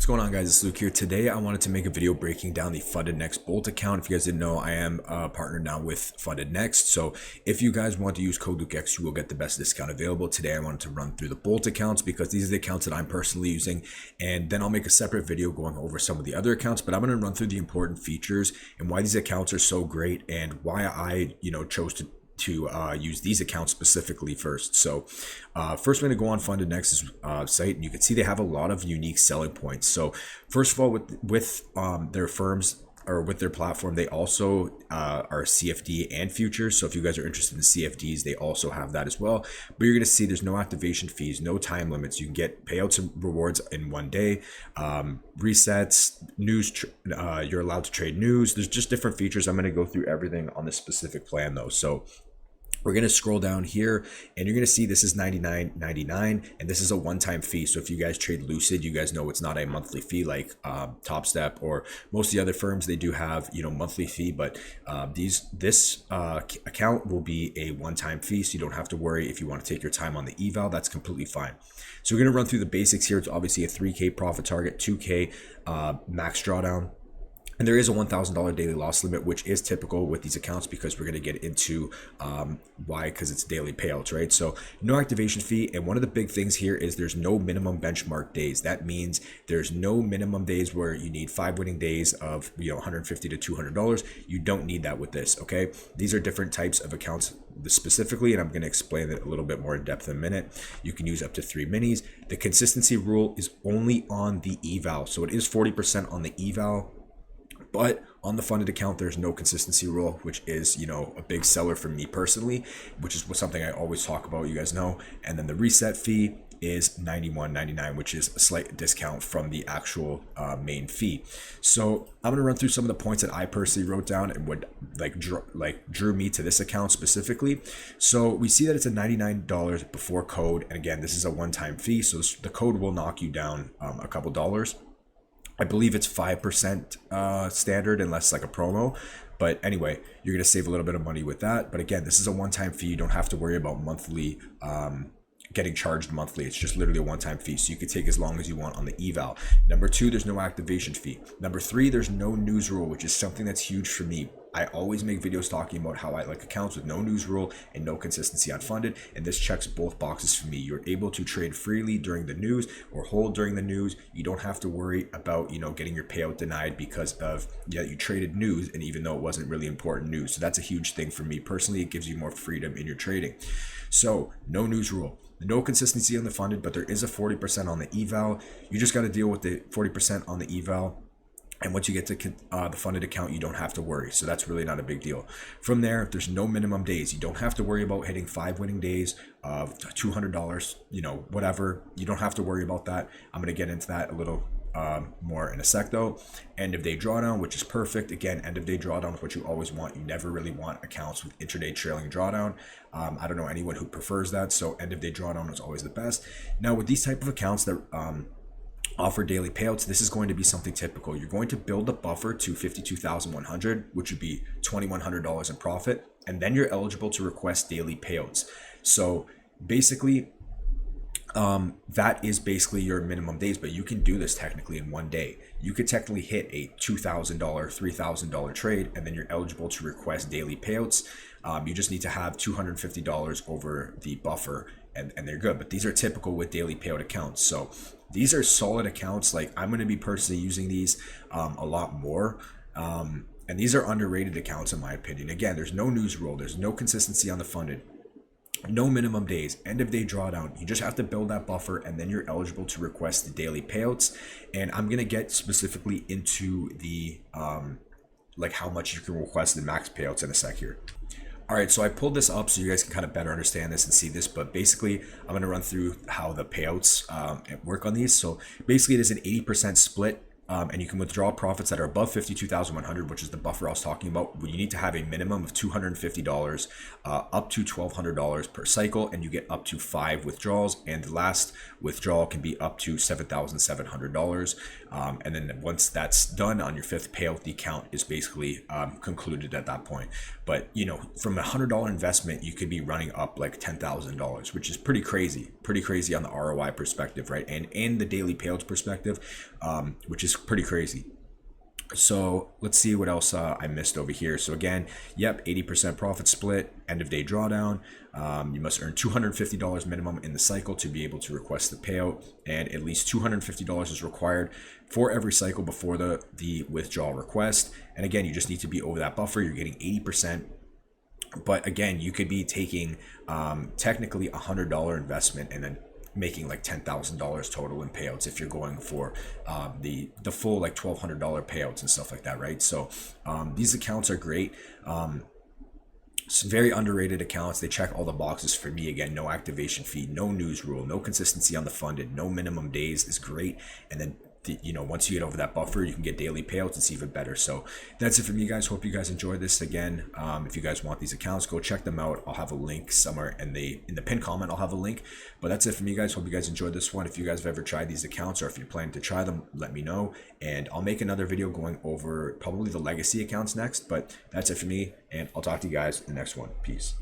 What's going on, guys? It's Luke here. Today I wanted to make a video breaking down the FundedNext Bolt account. If you guys didn't know, I am partnered now with FundedNext. So if you guys want to use code LukeX, you will get the best discount available. Today I wanted to run through the Bolt accounts because these are the accounts that I'm personally using, and then I'll make a separate video going over some of the other accounts. But I'm going to run through the important features and why these accounts are so great and why I chose to use these accounts specifically first. So first we're going to go on FundedNext's site, and you can see they have a lot of unique selling points. So first of all, with their firms or with their platform, they also are CFD and futures. So if you guys are interested in CFDs, they also have that as well. But you're going to see there's no activation fees, no time limits. You can get payouts and rewards in one day, resets, news. You're allowed to trade news. There's just different features. I'm going to go through everything on this specific plan though. So we're going to scroll down here and you're going to see this is $99.99 and this is a one-time fee. So if you guys trade Lucid, you guys know it's not a monthly fee like Top Step or most of the other firms. They do have, monthly fee, but this account will be a one-time fee. So you don't have to worry if you want to take your time on the eval. That's completely fine. So we're going to run through the basics here. It's obviously a 3K profit target, 2K max drawdown. And there is a $1,000 daily loss limit, which is typical with these accounts because we're going to get into why, because it's daily payouts, right? So no activation fee. And one of the big things here is there's no minimum benchmark days. That means there's no minimum days where you need 5 winning days of $150 to $200. You don't need that with this, okay? These are different types of accounts specifically, and I'm going to explain it a little bit more in depth in a minute. You can use up to 3 minis. The consistency rule is only on the eval. So it is 40% on the eval. But on the funded account, there's no consistency rule, which is, a big seller for me personally, which is something I always talk about, you guys know. And then the reset fee is $91.99, which is a slight discount from the actual main fee. So I'm gonna run through some of the points that I personally wrote down and what drew me to this account specifically. So we see that it's a $99 before code, and again, this is a one-time fee, so the code will knock you down a couple dollars. I believe it's 5% standard unless like a promo. But anyway, you're going to save a little bit of money with that. But again, this is a one-time fee. You don't have to worry about monthly getting charged monthly. It's just literally a one-time fee. So you can take as long as you want on the eval. Number 2, there's no activation fee. Number 3, there's no news rule, which is something that's huge for me. I always make videos talking about how I like accounts with no news rule and no consistency on funded, and this checks both boxes for me. You're able to trade freely during the news or hold during the news. You don't have to worry about getting your payout denied because of you traded news, and even though it wasn't really important news. So that's a huge thing for me personally. It gives you more freedom in your trading. So no news rule. No consistency on the funded, but there is a 40% on the eval. You just got to deal with the 40% on the eval. And once you get to the funded account, you don't have to worry. So that's really not a big deal. From there, there's no minimum days. You don't have to worry about hitting 5 winning days of $200, whatever. You don't have to worry about that. I'm going to get into that a little more in a sec though. End of day drawdown, which is perfect. Again, end of day drawdown is what you always want. You never really want accounts with intraday trailing drawdown. I don't know anyone who prefers that. So end of day drawdown is always the best. Now with these type of accounts that offer daily payouts, this is going to be something typical. You're going to build a buffer to 52,100, which would be $2,100 in profit, and then you're eligible to request daily payouts. So basically, that is basically your minimum days, but you can do this technically in one day. You could technically hit a $2,000, $3,000 trade, and then you're eligible to request daily payouts. You just need to have $250 over the buffer, and they're good. But these are typical with daily payout accounts. So these are solid accounts. Like I'm going to be personally using these a lot more. And these are underrated accounts in my opinion. Again, there's no news rule. There's no consistency on the funded. No minimum days, end of day drawdown. You just have to build that buffer and then you're eligible to request the daily payouts. And I'm going to get specifically into the how much you can request the max payouts in a sec here. All right, so I pulled this up so you guys can kind of better understand this and see this, but basically I'm going to run through how the payouts work on these. So basically it is an 80% split and you can withdraw profits that are above 52,100, which is the buffer I was talking about. You need to have a minimum of $250, up to $1,200 per cycle, and you get up to 5 withdrawals. And the last withdrawal can be up to $7,700. And then once that's done on your 5th payout, the account is basically concluded at that point. But you know, from a $100 investment, you could be running up like $10,000, which is pretty crazy on the ROI perspective, right? And in the daily payouts perspective, which is pretty crazy. So let's see what else I missed over here. So again, yep, 80% profit split, end of day drawdown. You must earn $250 minimum in the cycle to be able to request the payout, and at least $250 is required for every cycle before the withdrawal request. And again, you just need to be over that buffer. You're getting 80%. But again, you could be taking technically $100 investment and then making like $10,000 total in payouts if you're going for the full like $1,200 payouts and stuff like that, right? So these accounts are great. Some very underrated accounts. They check all the boxes for me. Again, no activation fee, no news rule, no consistency on the funded, no minimum days is great. And then you know, once you get over that buffer, you can get daily payouts. It's even better. So that's it for me, guys. Hope you guys enjoyed this. Again, if you guys want these accounts, go check them out. I'll have a link somewhere in the pinned comment. I'll have a link. But that's it for me, guys. Hope you guys enjoyed this one. If you guys have ever tried these accounts, or if you're planning to try them, let me know, and I'll make another video going over probably the legacy accounts next. But that's it for me, and I'll talk to you guys in the next one. Peace.